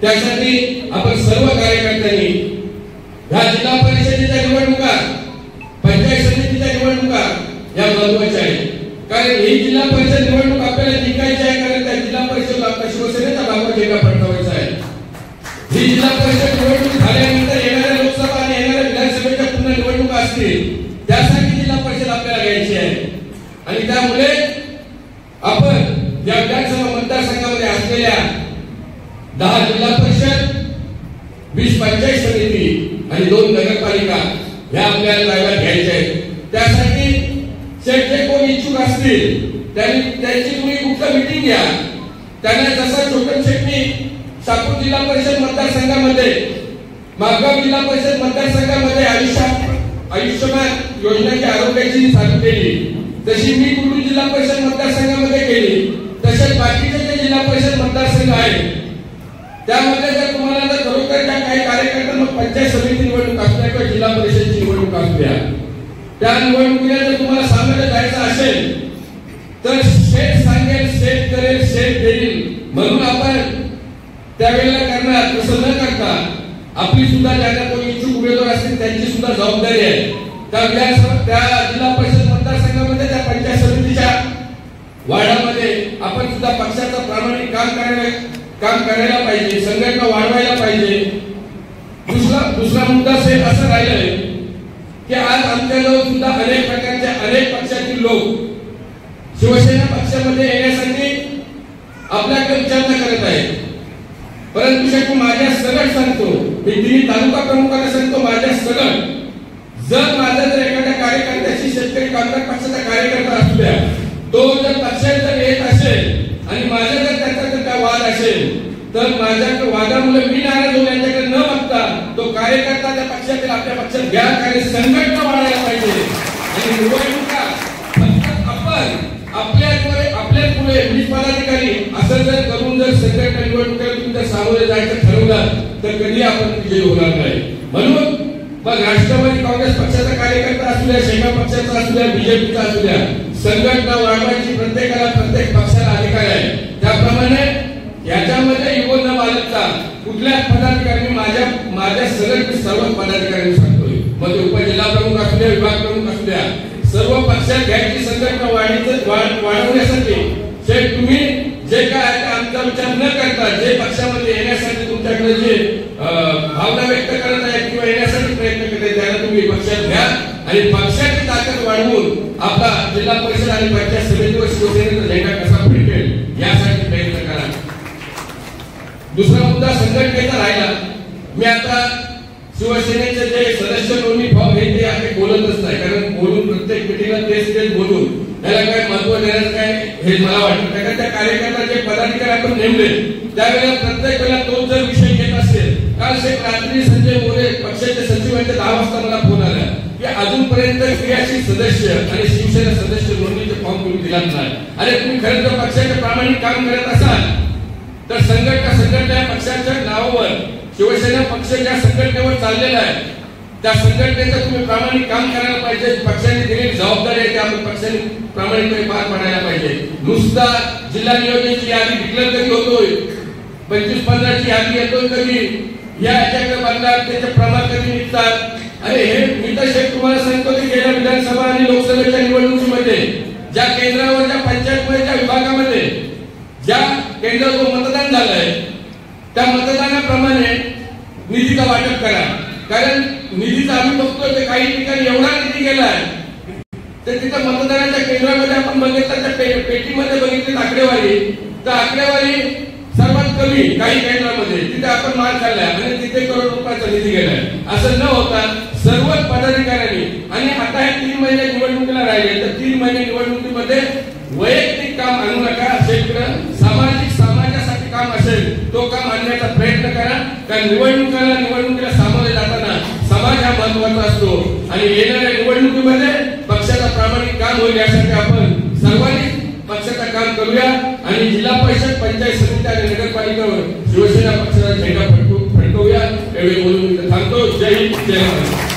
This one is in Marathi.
त्यासाठी आपण सर्व कार्यकर्त्यांनी या जिल्हा परिषदेच्या निवडणुका, पंचायत समितीच्या निवडणुका या महत्त्वाच्या आहेत. कारण ही जिल्हा परिषद निवडणूक आपल्याला जिंकायची आहे, कारण त्या जिल्हा परिषद आपल्या शिवसेनेचा बाबा झेंडा फडकवायचा आहे. ही जिल्हा परिषद निवडणूक झाल्यानंतर येणाऱ्या लोकसभा आणि येणाऱ्या विधानसभेच्या पुन्हा निवडणुका असतील, त्यासाठी जिल्हा परिषद आपल्याला घ्यायची आहे. आणि त्यामुळे आपण या विधानसभा मतदारसंघामध्ये असलेल्या 10 जिल्हा परिषद, 20 पंचायत समिती आणि 2 नगरपालिका ह्या आपल्याला जागा घ्यायच्या आहेत. त्यासाठी जे कोण इच्छुक असतील त्यांची तुम्ही गुप्त मीटिंग घ्या. त्यांना जसं छोटन शेट्टी शापूर जिल्हा परिषद मतदारसंघामध्ये, मागगाव जिल्हा परिषद मतदारसंघामध्ये आयुष्यमान योजनेची आरोग्याची चालू केली, तशी मी कुर्डू जिल्हा परिषद मतदारसंघामध्ये केली. तसेच बाकीचे जे जिल्हा परिषद मतदारसंघ आहेत त्यामध्ये जर तुम्हाला जर खरोखरच्या काही कार्यकर्त्यांना पंचायत समिती निवडणूक असल्या किंवा जिल्हा परिषदची निवडणूक असल्या, त्या निवडणुकीला जर तुम्हाला सामोरे जायचं असेल तर शेत सांगेल, शेत करेल, शेत देईल म्हणून आपण त्यावेळेला करणार. तसं न करता आपली सुद्धा ज्यांना कोणी इच्छुक उमेदवार असतील त्यांची सुद्धा जबाबदारी आहे. त्या जिल्हा परिषद मतदारसंघामध्ये, त्या पंचायत समितीच्या वार्डामध्ये आपण सुद्धा पक्षाचं प्रामाणिक काम करायला पाहिजे, संघटना वाढवायला पाहिजे. दुसरा मुद्दा असं राहिलंय की आज आमच्याजवळ सुद्धा अनेक प्रकारच्या अनेक पक्षातील लोक शिवसेना पक्षामध्ये येण्यासाठी आपल्याकडे विचारणा करत आहेत. परंतु शेवटी माझ्या सगळं सांगतो, मी तिन्ही तालुका प्रमुखांना सांगतो, माझ्या सगळं जर माझा जर एखाद्या कार्यकर्त्याशी शेतकरी कामगार पक्षाचा कार्यकर्ता असू द्या, तो जर पक्षात जर येत असेल आणि माझा जर त्याचा जर काय वाद असेल तर माझ्या वादामुळे मी नाराज होऊन यांच्याकडे न बघता तो कार्यकर्ता त्या पक्षातील आपल्या पक्षात घ्या, कारण संघटना वाढायला पाहिजे. आणि निवडणुका फक्त आपण आपल्या पुढे 20 पदाधिकारी असं जर करून जर संघटना निवडणुकीला तुम्ही जर सामोरे जायचं ठरवलं तर कधी आपण विजयी होणार नाही. म्हणून मग राष्ट्रवादी काँग्रेस पक्षाचा कार्यकर्ता असू द्या, शेका पक्षाचा असू द्या, बीजेपीचा असू द्या, संघटना वाढवायची प्रत्येकाला, प्रत्येक पक्षाला अधिकार आहे. त्याप्रमाणे याच्यामध्ये युवा न बाळगता कुठल्याच पदाधिकारी माझ्या सर्व पदाधिकाऱ्यांनी सांगतोय, मग ते उपजिल्हा प्रमुख असू द्या, विभाग प्रमुख असू द्या, सर्व पक्षात घ्यायची संघटना वाढवण्यासाठी तुम्ही जे काय आमचा विचार न करता जे पक्षामध्ये येण्यासाठी तुमच्याकडे जे भावना व्यक्त करत आहेत किंवा येण्यासाठी प्रयत्न करत आहेत त्यांना तुम्ही पक्षात घ्या आणि पक्षाची ताकद वाढवून आपला जिल्हा परिषद आणि पंचायत समितीवर शिवसेनेचा झेंडा कसा फडकेल यासाठी प्रयत्न करा. दुसरा मुद्दा संघटनेचा राहिला. मी आता शिवसेनेचे जे सदस्य नोंदणी फॉर्म हे ते आपण बोलतच नाही, कारण बोलून प्रत्येक मिटिंगला तेच बोलून त्याला काय महत्व देण्याचं काय हे मला वाटतं. कारण त्या कार्यकर्त्याचे पदाधिकारी आपण नेमले त्यावेळेला प्रत्येक वेळेला तोच जर विषय घेत असेल. काल रात्री संजय मोरे पक्षाचे सचिवांचे 10 वाजता मला फोन आला की अजूनपर्यंत क्रियाशील सदस्य आणि शिवसेना सदस्य नोंदणीचे फॉर्म तुम्ही दिला नाही. अरे तुम्ही खरं तर पक्षाचे प्रामाणिक काम करत असाल तर संघटना पक्षाच्या नावावर शिवसेना पक्ष ज्या संघटनेवर चाललेला आहे त्या संघटनेचं तुम्ही प्रामाणिक काम करायला पाहिजे. पक्षाने दिलेली जबाबदारी आहे, आपण पक्षाने प्रामाणिकपणे पार पाडायला पाहिजे. नुसता जिल्हा नियोजनाची यादी डिक्लेअर कधी होतोय, 25-15ची यादी येतोय कधी, याच्याकडे बघणार त्याचे प्रमाण कधी निघतात. अरे हे मी तर शेख तुम्हाला सांगतो की गेल्या विधानसभा आणि लोकसभेच्या निवडणुकीमध्ये ज्या केंद्रावरच्या पंचायतच्या विभागामध्ये ज्या केंद्रावर मतदान झालंय त्या मतदानाप्रमाणे निधीचं वाटप करा. कारण निधीचा आम्ही बघतोय ते काही ठिकाणी एवढा निधी गेलाय तर तिथं मतदानाच्या केंद्रामध्ये आपण बघितलं तर पेटीमध्ये बघितली आकडेवारी, तर आकडेवारी सर्वात कमी काही केंद्रामध्ये तिथे आपण मार खाल्लाय आणि तिथे करोड रुपयाचा निधी गेलाय. असं न होता सर्वच पदाधिकाऱ्यांनी आणि आता हे 3 महिने निवडणुकीला राहिले तर 3 महिने निवडणुकीमध्ये वैयक्तिक काम आणू नका. समाजासाठी काम असेल तो काम आणण्याचा प्रयत्न करा. कारण निवडणुकीला सामोरे जाताना समाज हा महत्वाचा असतो आणि येणाऱ्या निवडणुकीमध्ये पक्षाचा प्रामाणिक काम होईल यासाठी आपण सर्वांनी पक्षाचं काम करूया आणि जिल्हा परिषद, पंचायत समिती आणि नगरपालिकेवर शिवसेना पक्षाचा झेंडा फडकवूया. एवढे बोलून थांबतो. जय हिंद, जय महाराष्ट्र.